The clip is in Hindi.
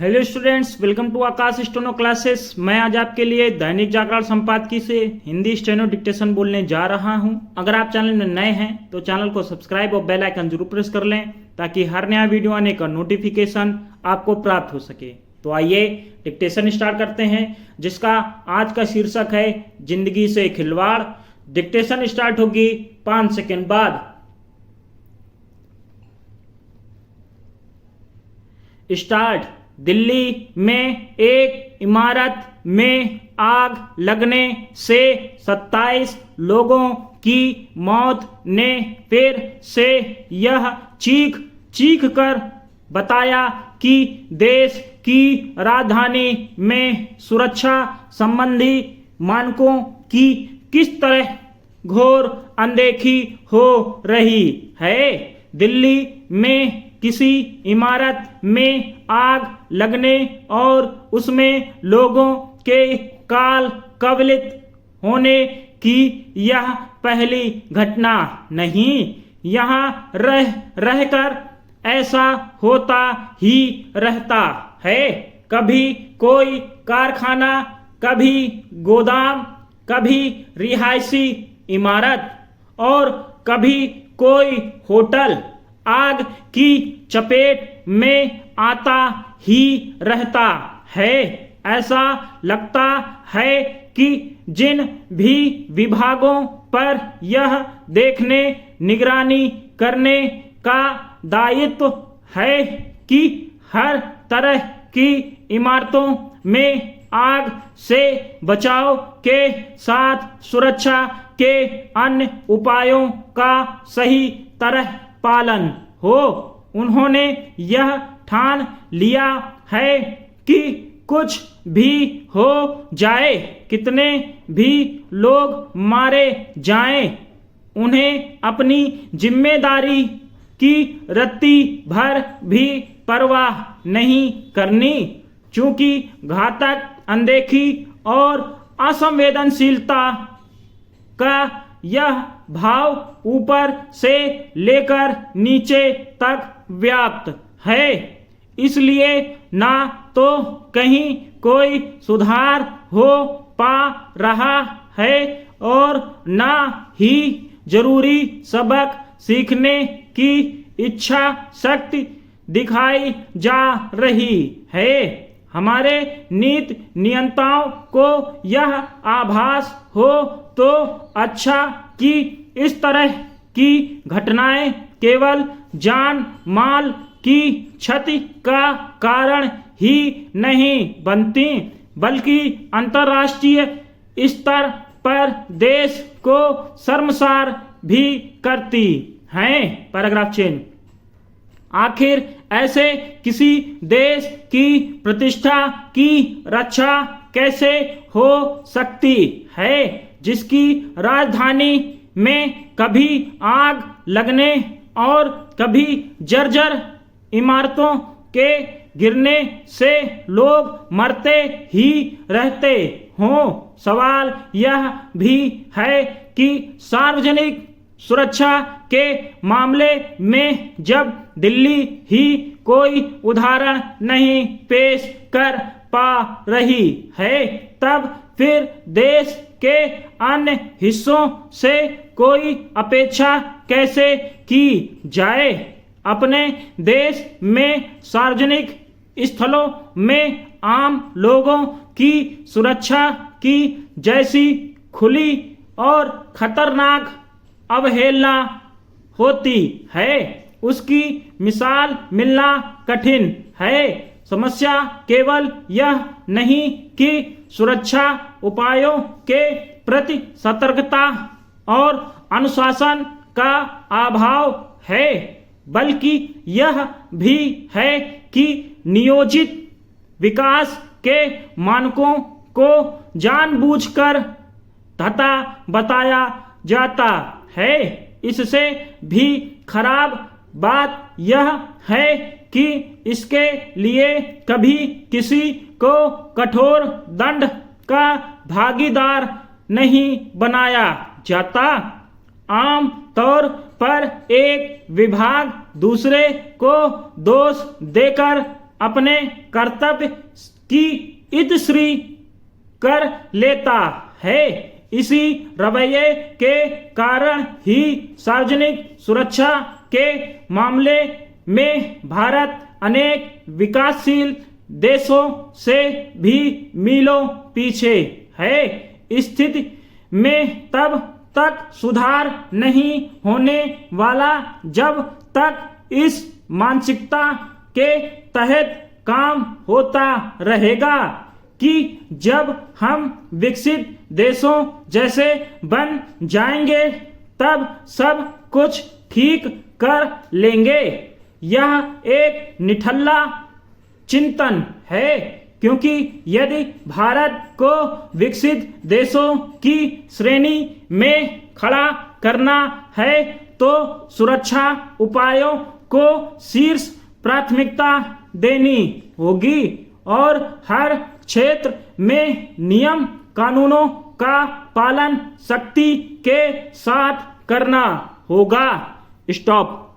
Hello students, welcome to Aakash steno classes. मैं आज आपके लिए दैनिक जागरण संपादकीय से हिंदी स्टेनो डिक्टेशन बोलने जा रहा हूं। अगर आप चैनल में नए हैं तो चैनल को सब्सक्राइब और बेल आइकन जरूर प्रेस कर लें ताकि हर नया वीडियो आने का नोटिफिकेशन आपको प्राप्त हो सके। तो आइए डिक्टेशन स्टार्ट करते हैं, जिसका आज का शीर्षक है जिंदगी से खिलवाड़। डिक्टेशन स्टार्ट होगी 5 सेकेंड बाद। स्टार्ट। दिल्ली में एक इमारत में आग लगने से 27 लोगों की मौत ने फिर से यह चीख कर बताया कि देश की राजधानी में सुरक्षा संबंधी मानकों की किस तरह घोर अनदेखी हो रही है। दिल्ली में किसी इमारत में आग लगने और उसमें लोगों के काल कवलित होने की यह पहली घटना नहीं। यहाँ रहकर ऐसा होता ही रहता है। कभी कोई कारखाना, कभी गोदाम, कभी रिहायशी इमारत और कभी कोई होटल आग की चपेट में आता ही रहता है। ऐसा लगता है कि जिन भी विभागों पर यह देखने निगरानी करने का दायित्व है कि हर तरह की इमारतों में आग से बचाव के साथ सुरक्षा के अन्य उपायों का सही तरह पालन हो, उन्होंने यह ठान लिया है कि कुछ भी हो जाए, कितने भी लोग मारे जाएं, उन्हें अपनी जिम्मेदारी की रत्ती भर भी परवाह नहीं करनी, क्योंकि घातक अनदेखी और असंवेदनशीलता का यह भाव ऊपर से लेकर नीचे तक व्याप्त है। इसलिए ना तो कहीं कोई सुधार हो पा रहा है और ना ही जरूरी सबक सीखने की इच्छा शक्ति दिखाई जा रही है। हमारे नीति नियंताओं को यह आभास हो तो अच्छा कि इस तरह की घटनाएं केवल जान माल की क्षति का कारण ही नहीं बनती, बल्कि अंतर्राष्ट्रीय स्तर पर देश को शर्मसार भी करती हैं। Paragraph change. आखिर ऐसे किसी देश की प्रतिष्ठा की रक्षा कैसे हो सकती है जिसकी राजधानी में कभी आग लगने और कभी जर्जर इमारतों के गिरने से लोग मरते ही रहते हों। सवाल यह भी है कि सार्वजनिक सुरक्षा के मामले में जब दिल्ली ही कोई उदाहरण नहीं पेश कर पा रही है, तब फिर देश के अन्य हिस्सों से कोई अपेक्षा कैसे की जाए। अपने देश में सार्वजनिक स्थलों में आम लोगों की सुरक्षा की जैसी खुली और खतरनाक अवहेलना होती है, उसकी मिसाल मिलना कठिन है। समस्या केवल यह नहीं कि सुरक्षा उपायों के प्रति सतर्कता और अनुशासन का अभाव है, बल्कि यह भी है कि नियोजित विकास के मानकों को जानबूझकर धता बताया जाता है। इससे भी खराब बात यह है कि इसके लिए कभी किसी को कठोर दंड का भागीदार नहीं बनाया जाता। आम तौर पर एक विभाग दूसरे को दोष देकर अपने कर्तव्य की इतश्री कर लेता है। इसी रवैये के कारण ही सार्वजनिक सुरक्षा के मामले में भारत अनेक विकासशील देशों से भी मीलों पीछे है। स्थिति में तब तक सुधार नहीं होने वाला जब तक इस मानसिकता के तहत काम होता रहेगा कि जब हम विकसित देशों जैसे बन जाएंगे तब सब कुछ ठीक कर लेंगे। यह एक निठल्ला चिंतन है, क्योंकि यदि भारत को विकसित देशों की श्रेणी में खड़ा करना है तो सुरक्षा उपायों को शीर्ष प्राथमिकता देनी होगी और हर क्षेत्र में नियम कानूनों का पालन सख्ती के साथ करना होगा। स्टॉप।